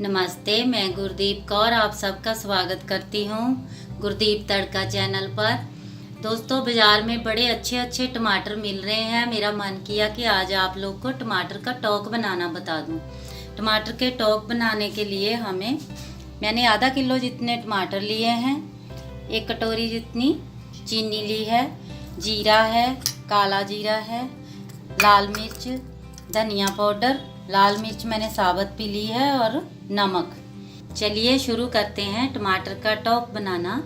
नमस्ते, मैं गुरदीप कौर आप सबका स्वागत करती हूँ गुरदीप तड़का चैनल पर। दोस्तों, बाज़ार में बड़े अच्छे अच्छे टमाटर मिल रहे हैं। मेरा मन किया कि आज आप लोग को टमाटर का टॉक बनाना बता दूँ। टमाटर के टॉक बनाने के लिए मैंने आधा किलो जितने टमाटर लिए हैं, 1 कटोरी जितनी चीनी ली है, जीरा है, काला जीरा है, लाल मिर्च, धनिया पाउडर, लाल मिर्च मैंने साबुत भी ली है और नमक। चलिए शुरू करते हैं टमाटर का टॉक बनाना,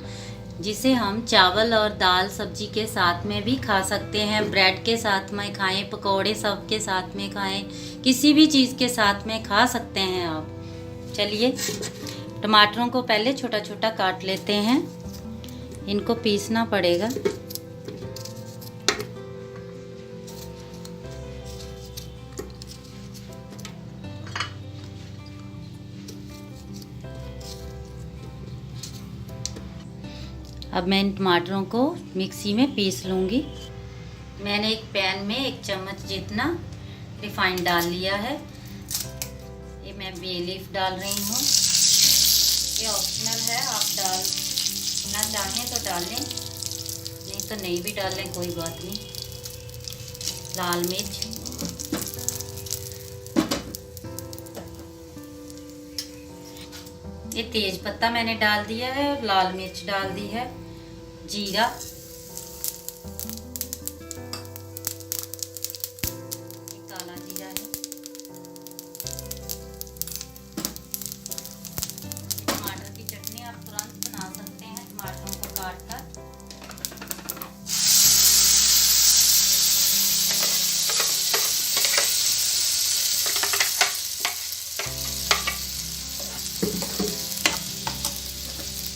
जिसे हम चावल और दाल सब्जी के साथ में भी खा सकते हैं, ब्रेड के साथ में खाएं, पकौड़े सब के साथ में खाएं, किसी भी चीज़ के साथ में खा सकते हैं आप। चलिए टमाटरों को पहले छोटा छोटा काट लेते हैं, इनको पीसना पड़ेगा। अब मैं इन टमाटरों को मिक्सी में पीस लूँगी। मैंने एक पैन में 1 चम्मच जितना रिफाइंड डाल लिया है। ये मैं बे लीफ डाल रही हूँ। ये ऑप्शनल है, आप डालना चाहें तो डाल लें, नहीं तो नहीं भी डाल लें, कोई बात नहीं। लाल मिर्च, ये तेज पत्ता मैंने डाल दिया है और लाल मिर्च डाल दी है, जीरा, काला जीरा है, टमाटर की चटनी आप तुरंत बना सकते हैं टमाटरों को काट कर।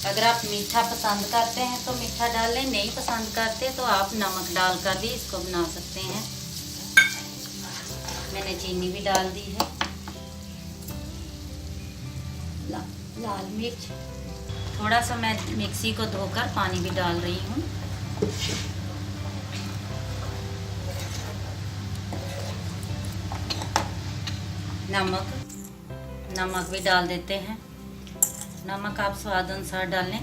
अगर आप मीठा पसंद करते हैं तो मीठा डाल लें, नहीं पसंद करते तो आप नमक डालकर भी इसको बना सकते हैं। मैंने चीनी भी डाल दी है, लाल मिर्च, थोड़ा सा मैं मिक्सी को धोकर पानी भी डाल रही हूँ। नमक भी डाल देते हैं। नमक आप स्वाद अनुसार डालें।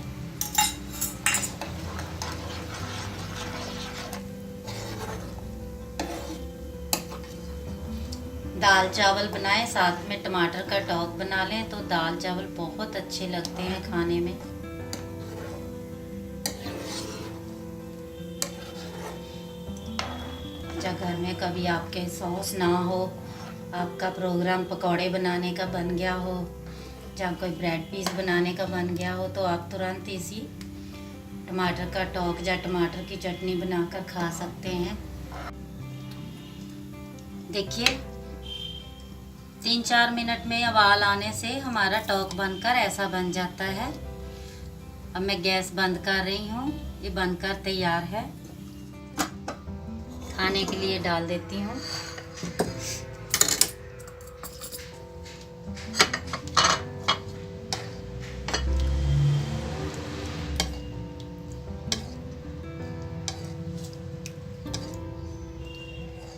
दाल चावल बनाएं, साथ में टमाटर का टॉक बना लें तो दाल चावल बहुत अच्छे लगते हैं खाने में। जब घर में कभी आपके सॉस ना हो, आपका प्रोग्राम पकौड़े बनाने का बन गया हो, जहाँ कोई ब्रेड पीस बनाने का बन गया हो, तो आप तुरंत इसी टमाटर का टॉक या टमाटर की चटनी बनाकर खा सकते हैं। देखिए 3-4 मिनट में उबाल आने से हमारा टॉक बनकर ऐसा बन जाता है। अब मैं गैस बंद कर रही हूँ, ये बनकर तैयार है, खाने के लिए डाल देती हूँ।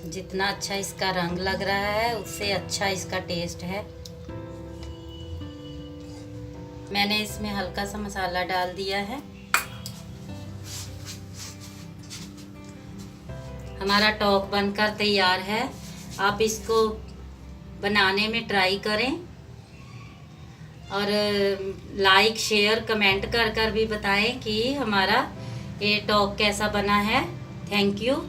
जितना अच्छा इसका रंग लग रहा है, उससे अच्छा इसका टेस्ट है। मैंने इसमें हल्का सा मसाला डाल दिया है। हमारा टॉक बनकर तैयार है। आप इसको बनाने में ट्राई करें और लाइक, शेयर, कमेंट कर भी बताएं कि हमारा ये टॉक कैसा बना है। Thank you.